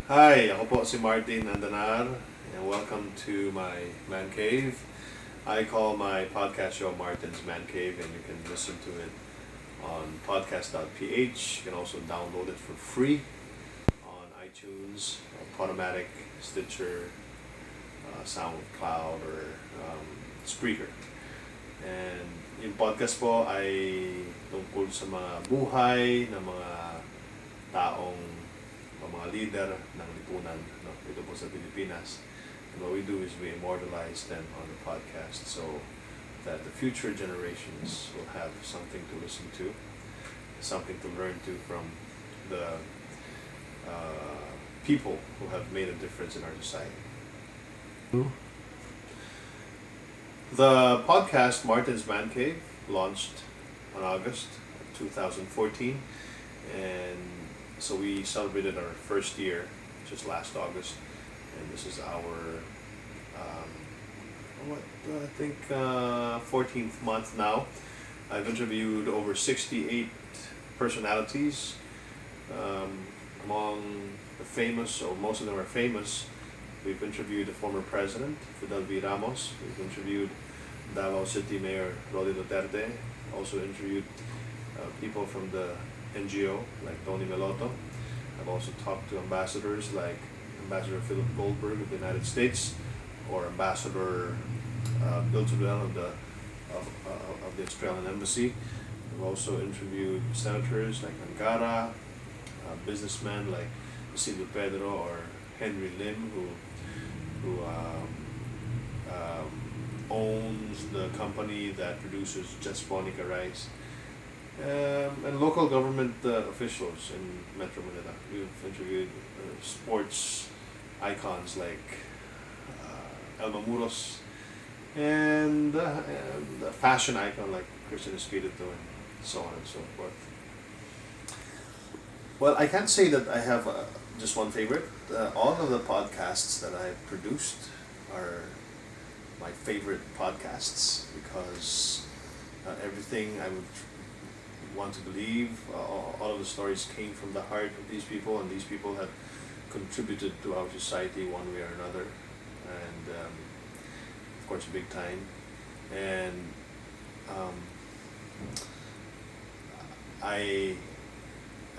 Hi, ako po si Martin Andanar, and welcome to my man cave. I call my podcast show Martin's Man Cave, and you can listen to it on podcast.ph. You can also download it for free on iTunes, Podomatic, Stitcher, SoundCloud, or Spreaker. And yung podcast po ay tungkol sa mga buhay ng mga taong o mga leader ng lipunan, no, dito po sa Pilipinas. And what we do is we immortalize them on the podcast so that the future generations will have something to listen to, something to learn to from the people who have made a difference in our society. The podcast Martin's Man Cave launched on August 2014, and so we celebrated our first year just last August, and this is our I think 14th month now. I've interviewed over 68 personalities, among the famous, or most of them are famous. We've interviewed the former president, Fidel V. Ramos. We've interviewed Davao City Mayor Rolly Duterte. Also interviewed people from the NGO, like Tony Meloto. I've also talked to ambassadors like Ambassador Philip Goldberg of the United States, or Ambassador Bill Tudel of the Australian Embassy. I've also interviewed senators like Angara, businessmen like Isidro Pedro or Henry Lim, who owns the company that produces Jasponica rice, and local government officials in Metro Manila. We've interviewed sports icons like Elma Muros, and a fashion icon like Christian Espiritu, and so on and so forth. Well, I can't say that I have just one favorite. All of the podcasts that I've produced are my favorite podcasts because everything I would want to believe, all of the stories came from the heart of these people, and these people have contributed to our society one way or another, and of course big time. And I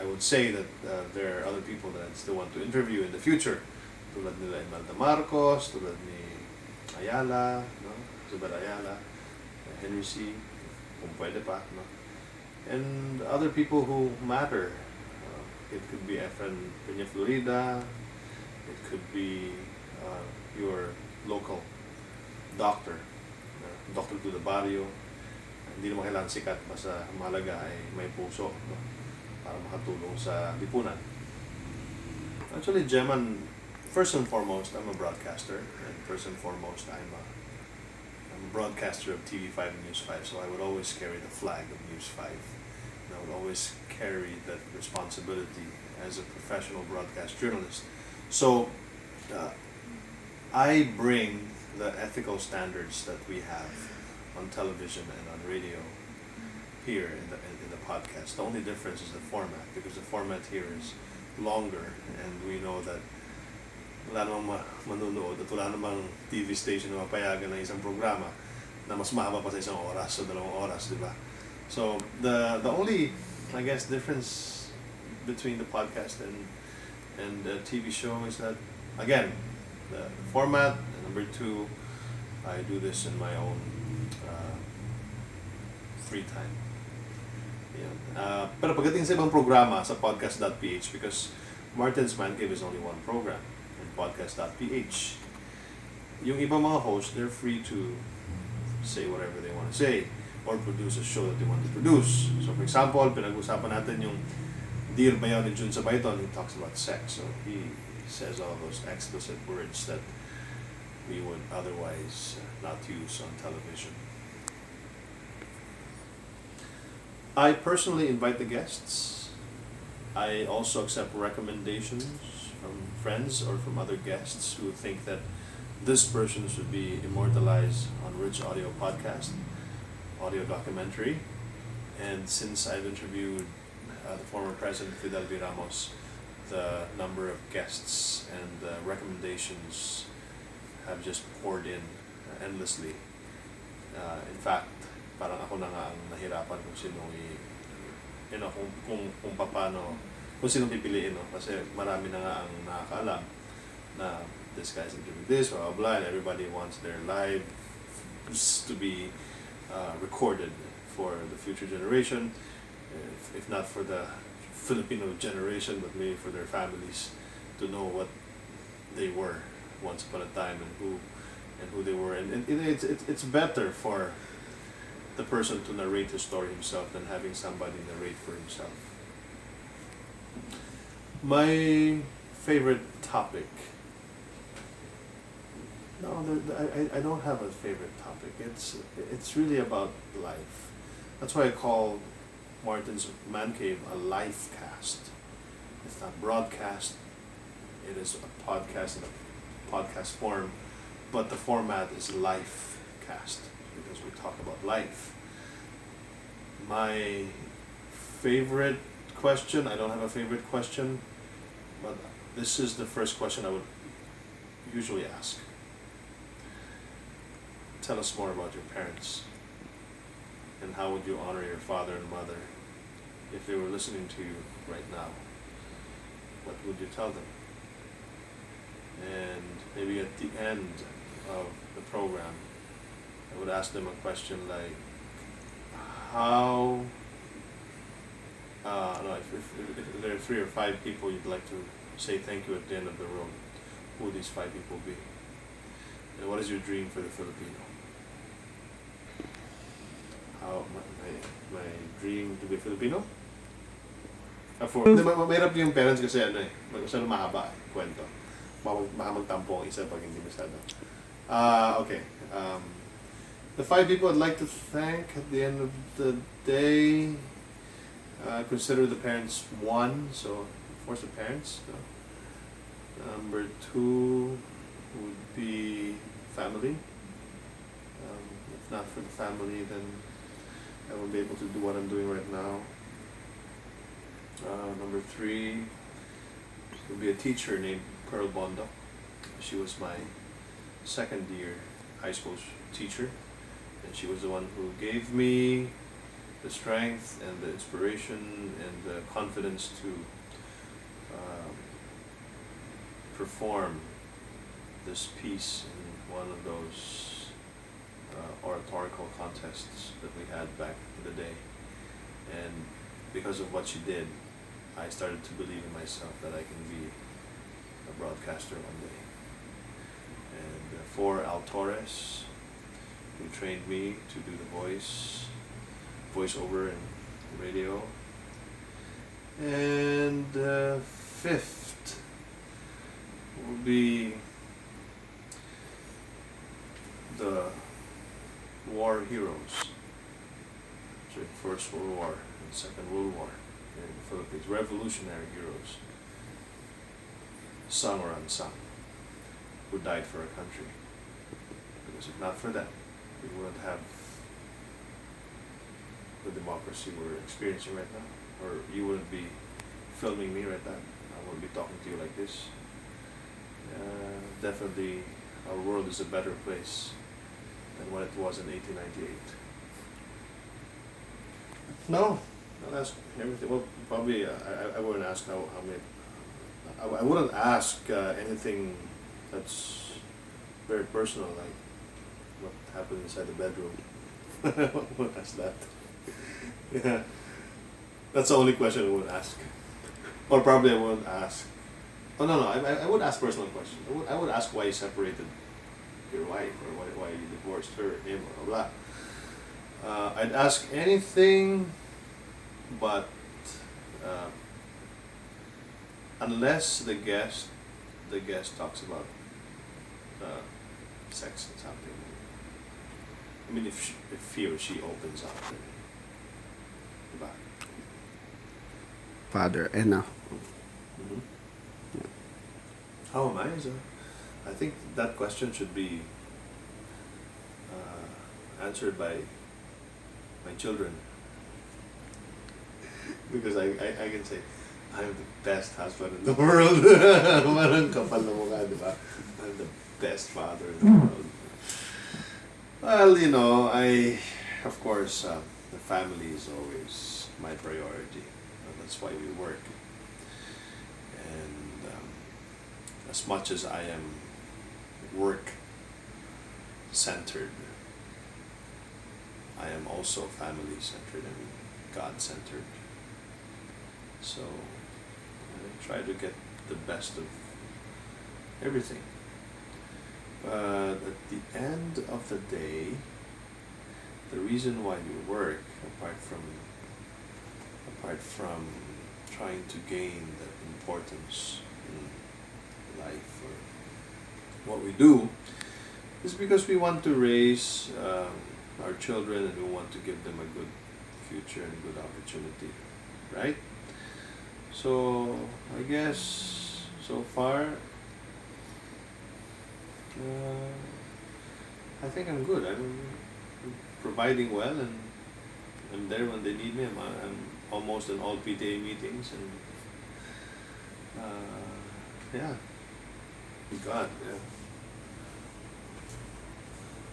would say that there are other people that I still want to interview in the future, tulad nila Imelda Marcos, tulad ni Ayala, no? Zubel Ayala, Henry C, kung pwede pa, no? And other people who matter. It could be Efren Peña Florida, it could be your local doctor, Dr. to the Barrio. Hindi naman kailangan sikat, basta mahalaga ay may puso, no? Para makatulong sa lipunan. Actually, Geman, first and foremost, I'm a broadcaster, and first and foremost, I'm a broadcaster of TV5 and News 5, so I would always carry the flag of News 5. And I would always carry that responsibility as a professional broadcast journalist. So, I bring the ethical standards that we have on television and on radio here in the podcast. The only difference is the format, because the format here is longer, and we know that wala namang manunood at wala namang TV station na mapayagan ng isang programa na mas mahaba pa sa isang oras o 2 oras, di ba? So the only, I guess, difference between the podcast and the TV show is that, again, the format, and number 2, I do this in my own free time. Pero pagdating sa ibang programa sa podcast.ph, because Martin's Man Cave is only one program in podcast.ph, yung ibang mga hosts, they're free to say whatever they want to say or produce a show that they want to produce. So for example, pinag-usapan natin yung Dear Bayaw ni Jun Sabayton. He talks about sex, so he says all those explicit words that we would otherwise not use on television. I personally invite the guests. I also accept recommendations from friends or from other guests who think that this person should be immortalized on Rich Audio Podcast, audio documentary. And since I've interviewed the former President Fidel V. Ramos the number of guests and recommendations have just poured in endlessly. In fact, parang ako na nga ang nahirapan kung kung paano, kung sino pipiliin, no? Kasi marami na nga ang nakakaalam na this guy's doing this, blah, blah, blah, and everybody wants their lives to be recorded for the future generation, if not for the Filipino generation, but maybe for their families to know what they were once upon a time and who they were. And it's better for the person to narrate his story himself than having somebody narrate for himself. My favorite topic. No, I don't have a favorite topic. It's really about life. That's why I call Martin's Man Cave a life cast. It's not broadcast. It is a podcast in a podcast form, but the format is life cast because we talk about life. My favorite question, I don't have a favorite question, but this is the first question I would usually ask. Tell us more about your parents, and how would you honor your father and mother if they were listening to you right now? What would you tell them? And maybe at the end of the program, I would ask them a question like, how, no, if there are 3 or 5 people you'd like to say thank you at the end of the road, who would these 5 people be? And what is your dream for the Filipino? How, my dream to be Filipino? Mahirap yung parents kasi masyado mahaba kwento. Baka magtampo ang isa pag hindi masyado. Okay. The 5 people I'd like to thank at the end of the day, consider the parents 1, so of course the parents. Number 2 would be family. If not for the family, then I won't be able to do what I'm doing right now. Number 3 would be a teacher named Pearl Bondo. She was my second year high school teacher, and she was the one who gave me the strength and the inspiration and the confidence to perform this piece in one of those oratorical contests that we had back in the day. And because of what she did, I started to believe in myself that I can be a broadcaster one day. And 4, Al Torres, who trained me to do the voiceover and radio. And 5th will be the war heroes. So First World War and Second World War here in the Philippines. Revolutionary heroes, sung or unsung, who died for our country. Because if not for them, we wouldn't have the democracy we're experiencing right now. Or you wouldn't be filming me right now. I wouldn't be talking to you like this. Definitely, our world is a better place than what it was in 1898. No, I'll ask everything. Well, probably I wouldn't ask how many. I wouldn't ask anything that's very personal, like what happened inside the bedroom. I wouldn't ask that. Yeah, that's the only question I would ask. Or probably I wouldn't ask. Oh no, I would ask personal questions. I would ask why you separated your wife, or why you divorced her, him, or blah blah. I'd ask anything, but unless the guest talks about sex and something. I mean, if he or she opens up, then diba? Father, enough. Mm-hmm. How am I? I think that question should be answered by my children. Because I can say, I'm the best husband in the world. Parang kapal na mukha, di ba? I'm the best father in the world. Well, of course, the family is always my priority. That's why we work. And as much as I am work-centered, I am also family-centered and God-centered. So I try to get the best of everything. But at the end of the day, the reason why we work, apart from trying to gain the importance in life or what we do, is because we want to raise our children and we want to give them a good future and good opportunity, right? So I guess so far, I think I'm good. I'm providing well, and I'm there when they need me. I'm almost in all PTA meetings, and yeah, God, yeah.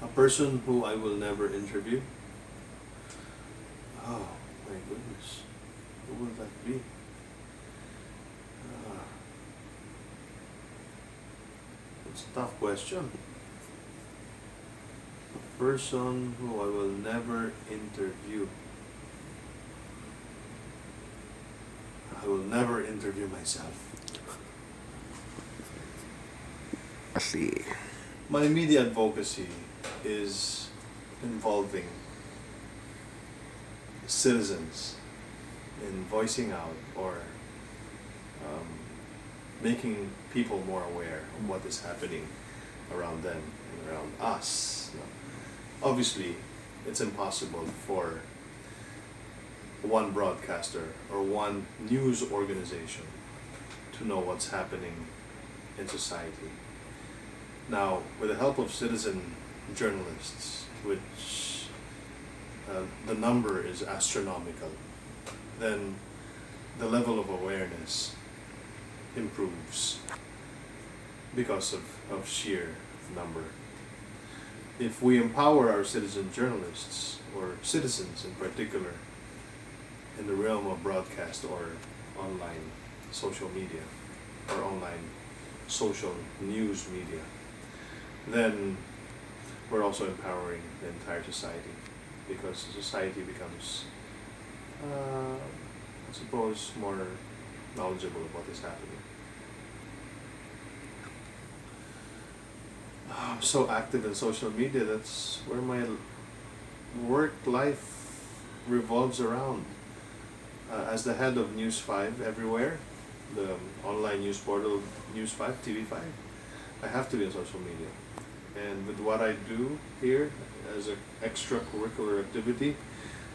A person who I will never interview. Oh my goodness, who will that be? It's a tough question. A person who I will never interview. I will never interview myself. I see. My media advocacy is involving citizens in voicing out or making people more aware of what is happening around them and around us. Obviously, it's impossible for one broadcaster or one news organization to know what's happening in society. Now, with the help of citizen journalists, which the number is astronomical, then the level of awareness improves because of sheer number. If we empower our citizen journalists, or citizens in particular, in the realm of broadcast or online social media, or online social news media, then we're also empowering the entire society, because the society becomes, I suppose, more knowledgeable of what is happening. I'm so active in social media, that's where my work life revolves around. As the head of News 5 everywhere, the online news portal News 5, TV5, I have to be in social media. And with what I do here as an extracurricular activity,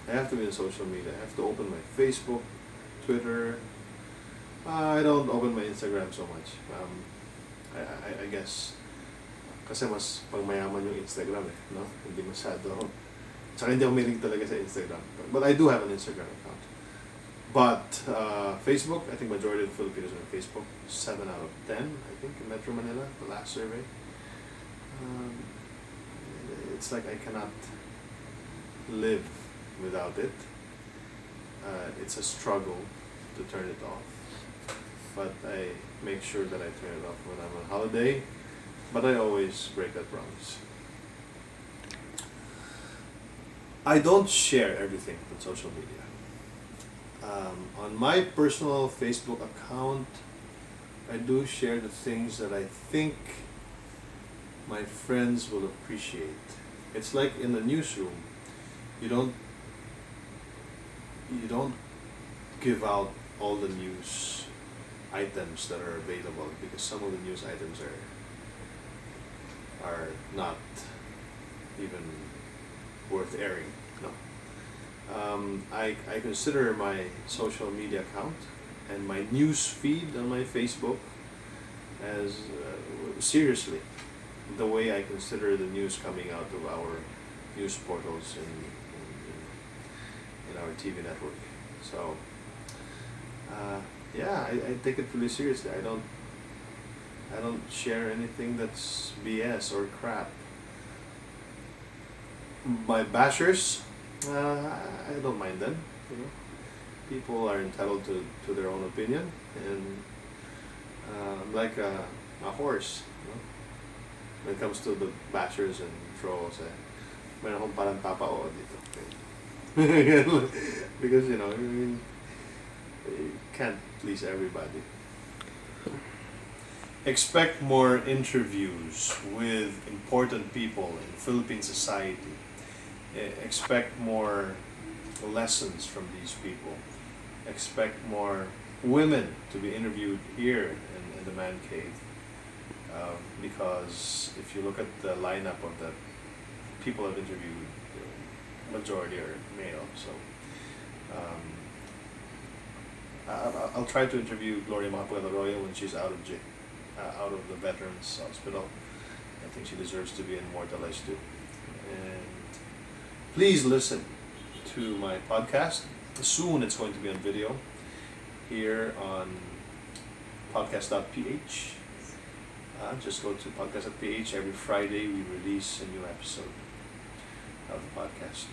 I have to be in social media. I have to open my Facebook, Twitter. I don't open my Instagram so much. I guess kasi mas pangmayaman yung Instagram no? Hindi masyado. Tsaka hindi ako mahilig talaga sa Instagram. But I do have an Instagram account. But Facebook, I think majority of the Filipinos are on Facebook. 7 out of 10, I think, in Metro Manila, the last survey. It's like I cannot live without it. It's a struggle to turn it off. But I make sure that I turn it off when I'm on holiday. But I always break that promise. I don't share everything on social media. On my personal Facebook account, I do share the things that I think my friends will appreciate. It's like in the newsroom, you don't give out all the news items that are available, because some of the news items are not even worth airing. No. I consider my social media account and my news feed on my Facebook as seriously the way I consider the news coming out of our news portals in our TV network. So yeah, I take it really seriously. I don't share anything that's BS or crap. My bashers, I don't mind them. You know, people are entitled to their own opinion, and I'm like a horse. You know? When it comes to the bashers and trolls, meron akong parang tapa-o dito. Because I mean, you can't please everybody. Expect more interviews with important people in Philippine society. Expect more lessons from these people. Expect more women to be interviewed here in the man cave. Because if you look at the lineup of the people I've interviewed, majority are male. So I'll try to interview Gloria Macapagal Arroyo when she's out of the Veterans Hospital. I think she deserves to be immortalized too. And please listen to my podcast. Soon it's going to be on video here on podcast.ph. Just go to podcast.ph. Every Friday we release a new episode of the podcast.